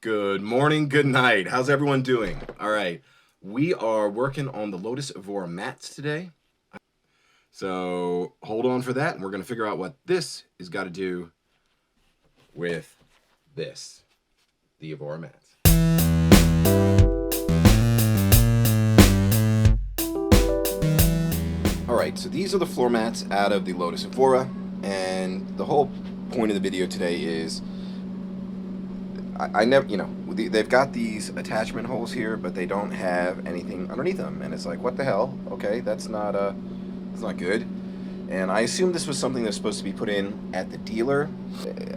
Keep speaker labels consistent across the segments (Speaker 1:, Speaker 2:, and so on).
Speaker 1: Good morning, good night. How's everyone doing? All right, we are working on the Lotus Evora mats today. So hold on for that, and we're gonna figure out what this has got to do with this, the Evora mats. All right, so these are the floor mats out of the Lotus Evora, and the whole point of the video today is I never, they've got these attachment holes here, but they don't have anything underneath them, and it's like, what the hell? Okay, that's not good. And I assumed this was something that's supposed to be put in at the dealer.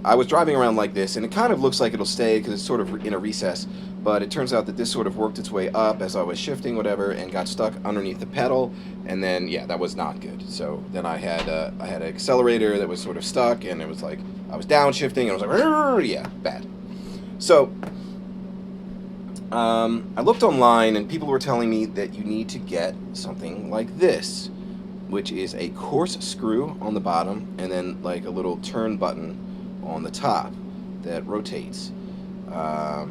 Speaker 1: I was driving around like this, and it kind of looks like it'll stay because it's sort of in a recess, but it turns out that this sort of worked its way up as I was shifting, whatever, and got stuck underneath the pedal, and then, yeah, that was not good. So then I had an accelerator that was sort of stuck, and it was like, I was downshifting, and I was like, yeah, bad. So, I looked online, and people were telling me that you need to get something like this, which is a coarse screw on the bottom, and then like a little turn button on the top that rotates. I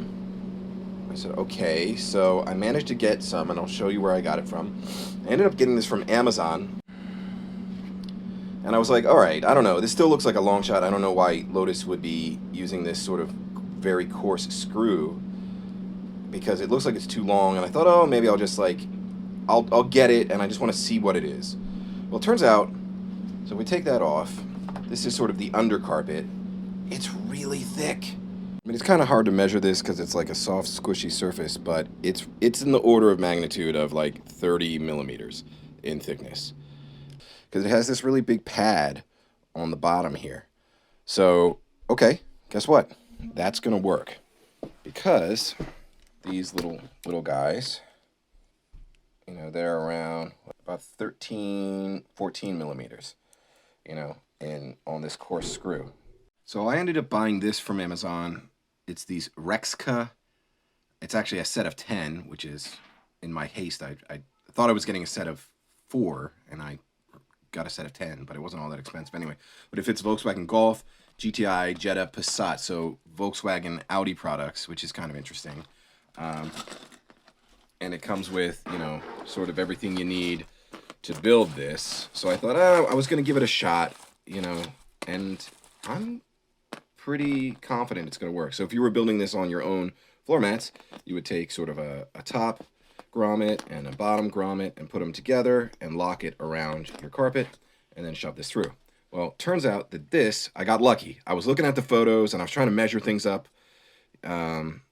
Speaker 1: said, okay, so I managed to get some, and I'll show you where I got it from. I ended up getting this from Amazon, and I was like, all right, I don't know, this still looks like a long shot. I don't know why Lotus would be using this sort of very coarse screw, because it looks like it's too long, and I thought, oh, maybe I'll just like, I'll get it, and I just want to see what it is. Well, it turns out, so we take that off. This is sort of the undercarpet. It's really thick. I mean, it's kind of hard to measure this because it's like a soft, squishy surface, but it's in the order of magnitude of like 30 millimeters in thickness, because it has this really big pad on the bottom here. So, okay, guess what? That's gonna work, because these little guys, they're around about 13, 14 millimeters, and on this coarse screw. So I ended up buying this from Amazon. It's these Rexca. It's actually a set of 10, which is, in my haste, I thought I was getting a set of 4, and I got a set of 10, but it wasn't all that expensive anyway. But it fits Volkswagen Golf, GTI, Jetta, Passat, so Volkswagen Audi products, which is kind of interesting. And it comes with, sort of everything you need to build this. So I thought, I was going to give it a shot, and I'm pretty confident it's going to work. So if you were building this on your own floor mats, you would take sort of a top grommet and a bottom grommet and put them together and lock it around your carpet and then shove this through. Well, turns out that this, I got lucky. I was looking at the photos, and I was trying to measure things up, and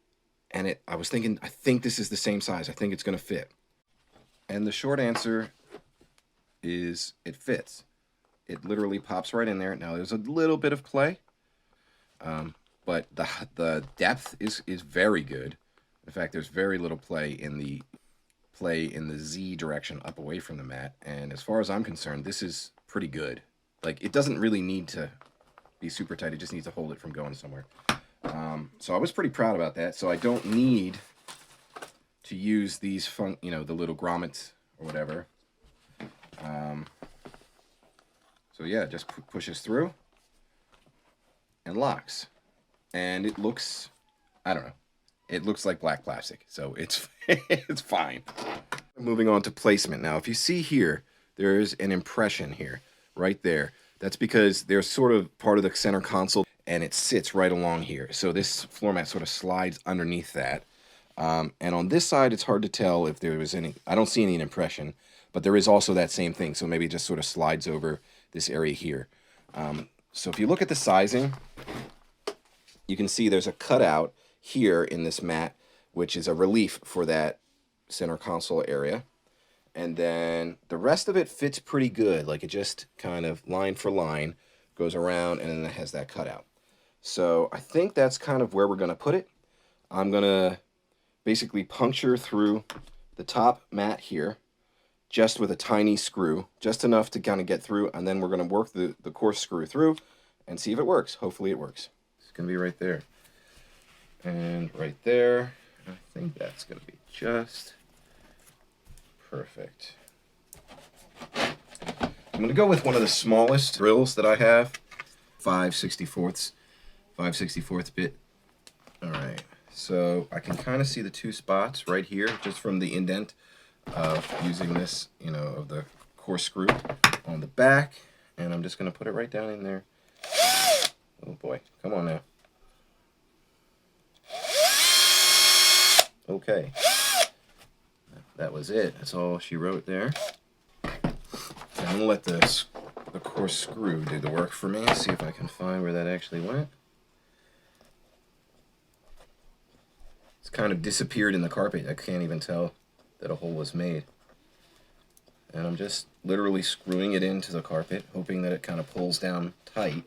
Speaker 1: I was thinking, I think this is the same size. I think it's going to fit. And the short answer is it fits. It literally pops right in there. Now, there's a little bit of play, but the depth is very good. In fact, there's very little play in the Z direction up away from the mat. And as far as I'm concerned, this is pretty good. Like, it doesn't really need to be super tight. It just needs to hold it from going somewhere. So I was pretty proud about that. So I don't need to use these the little grommets or whatever. So yeah, just pushes through and locks. And it looks, I don't know, it looks like black plastic. So it's it's fine. Moving on to placement. Now, if you see here, there's an impression here, right there. That's because they're sort of part of the center console, and it sits right along here. So this floor mat sort of slides underneath that. And on this side, it's hard to tell if there was any, I don't see any impression, but there is also that same thing. So maybe it just sort of slides over this area here. So if you look at the sizing, you can see there's a cutout here in this mat, which is a relief for that center console area. And then the rest of it fits pretty good. Like, it just kind of line for line goes around, and then it has that cutout. So I think that's kind of where we're going to put it. I'm going to basically puncture through the top mat here, just with a tiny screw, just enough to kind of get through, and then we're going to work the coarse screw through and see if it works. Hopefully it works. It's going to be right there. And right there. I think that's going to be just perfect. I'm going to go with one of the smallest drills that I have, 5/64ths bit. All right, So I can kind of see the two spots right here just from the indent of using this, you know, of the coarse screw on the back. And I'm just going to put it right down in there. Oh boy, come on now. Okay. That was it. That's all she wrote there. I'm going to let the coarse screw do the work for me. See if I can find where that actually went. It's kind of disappeared in the carpet. I can't even tell that a hole was made. And I'm just literally screwing it into the carpet, hoping that it kind of pulls down tight.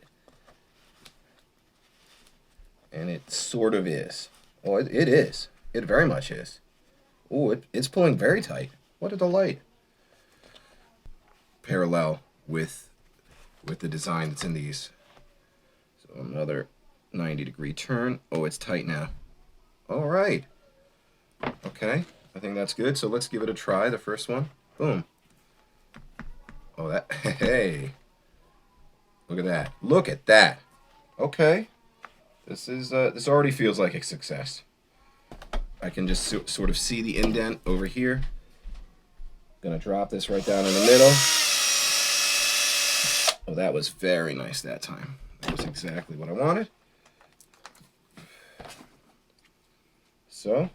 Speaker 1: And it sort of is. Oh, it is. It very much is. Oh, it's pulling very tight. What a delight. Parallel with the design that's in these. So another 90-degree turn. Oh, it's tight now. All right. Okay, I think that's good. So let's give it a try, the first one. Boom. Oh, that, hey. Look at that. Look at that. Okay. This already feels like a success. I can just sort of see the indent over here. Gonna drop this right down in the middle. Oh, that was very nice that time. That was exactly what I wanted. So,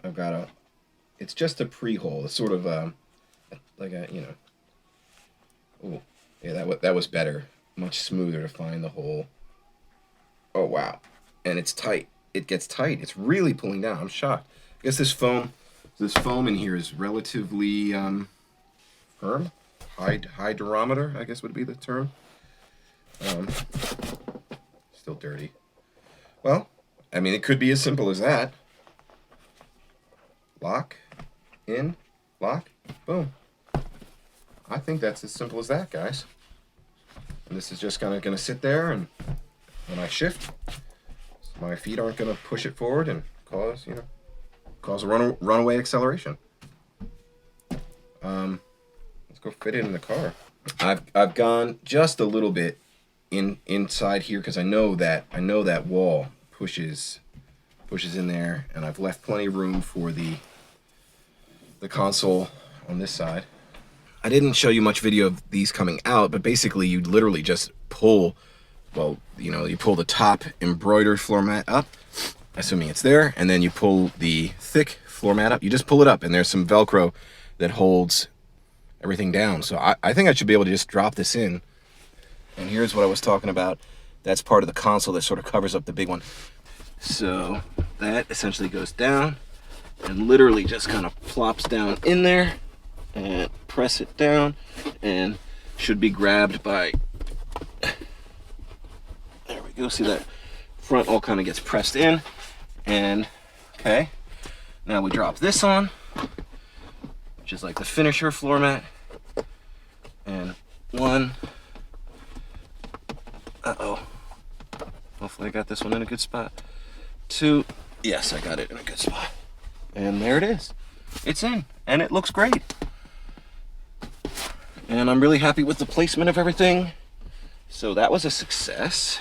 Speaker 1: I've got it's just a pre-hole. It's sort of like a, you know. Oh, yeah, that was better. Much smoother to find the hole. Oh, wow. And it's tight. It gets tight. It's really pulling down. I'm shocked. I guess this foam in here is relatively firm. High durometer, I guess would be the term. Still dirty. Well, I mean, it could be as simple as that. Lock, in, lock, boom. I think that's as simple as that, guys. And this is just kind of going to sit there, and when I shift, my feet aren't going to push it forward and cause a runaway acceleration. Let's go fit it in the car. I've gone just a little bit inside here because I know that wall pushes in there, and I've left plenty of room for the console on this side. I didn't show you much video of these coming out, but basically you literally just pull, well, you know, you pull the top embroidered floor mat up, assuming it's there, and then you pull the thick floor mat up. You just pull it up, and there's some Velcro that holds everything down. So I think I should be able to just drop this in. And here's what I was talking about. That's part of the console that sort of covers up the big one. So that essentially goes down and literally just kind of plops down in there, and press it down, and should be grabbed by, there we go. See that front all kind of gets pressed in, and okay, now we drop this on, which is like the finisher floor mat, and one, hopefully I got this one in a good spot. Two, yes, I got it in a good spot, and there it is. It's in, and it looks great. And I'm really happy with the placement of everything. So that was a success.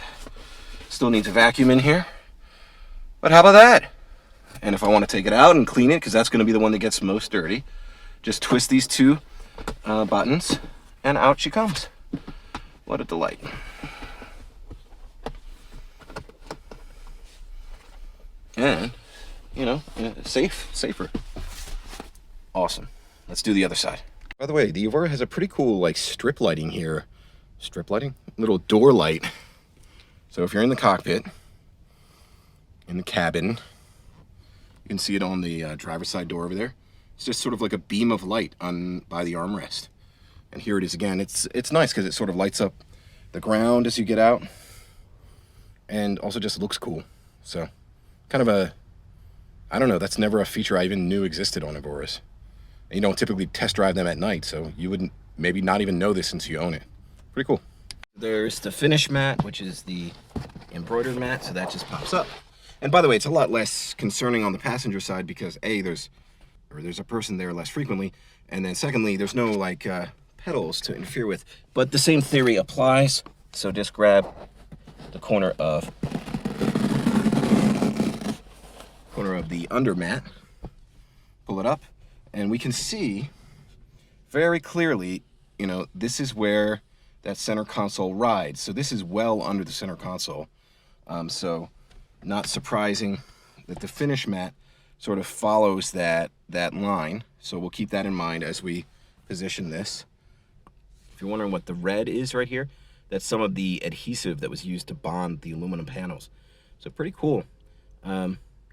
Speaker 1: Still needs a vacuum in here. But how about that? And if I want to take it out and clean it, because that's going to be the one that gets most dirty, just twist these two buttons, and out she comes. What a delight. And, you know, safer. Awesome. Let's do the other side. By the way, the Evora has a pretty cool, like, strip lighting here. Strip lighting? Little door light. So if you're in the cockpit, in the cabin, you can see it on the driver's side door over there. It's just sort of like a beam of light by the armrest. And here it is again. It's nice because it sort of lights up the ground as you get out. And also just looks cool. So, kind of I don't know, that's never a feature I even knew existed on Evoras. You don't typically test drive them at night, so you wouldn't maybe not even know this since you own it. Pretty cool. There's the finish mat, which is the embroidered mat, so that just pops up. And by the way, it's a lot less concerning on the passenger side because A, there's a person there less frequently, and then secondly, there's no like pedals to interfere with. But the same theory applies, so just grab the corner of of the undermat. Pull it up, and we can see very clearly, you know, this is where that center console rides. So this is well under the center console. So not surprising that the finish mat sort of follows that line. So we'll keep that in mind as we position this. If you're wondering what the red is right here, that's some of the adhesive that was used to bond the aluminum panels. So pretty cool.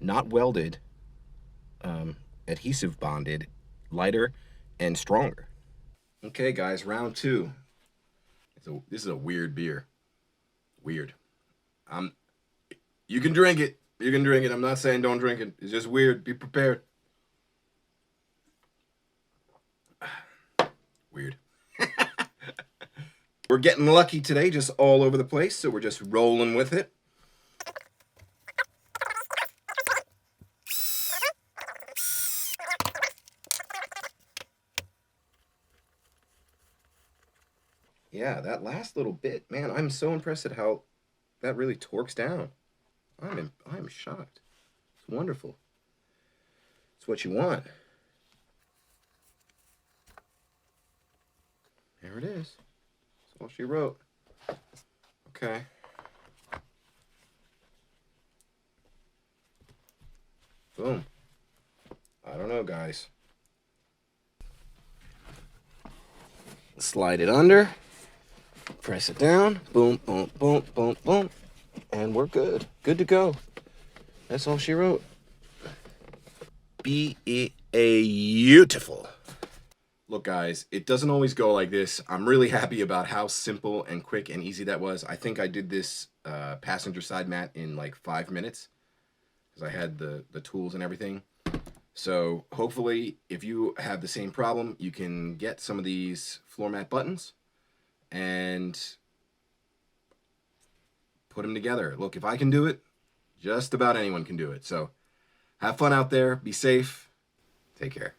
Speaker 1: Not welded, adhesive bonded, lighter and stronger. Okay guys, round two. This is a weird beer. Weird. You can drink it. You can drink it. I'm not saying don't drink it. It's just weird. Be prepared. Weird. We're getting lucky today, just all over the place, so we're just rolling with it. Yeah, that last little bit, man, I'm so impressed at how that really torques down. I'm shocked. It's wonderful. It's what you want. There it is. That's all she wrote. Okay. Boom. I don't know, guys. Slide it under. Press it down. Boom, boom, boom, boom, boom. And we're good. Good to go. That's all she wrote. Beautiful. Look, guys, it doesn't always go like this. I'm really happy about how simple and quick and easy that was. I think I did this passenger side mat in like 5 minutes because I had the tools and everything. So hopefully, if you have the same problem, you can get some of these floor mat buttons and put them together. Look, if I can do it, just about anyone can do it. So have fun out there. Be safe. Take care.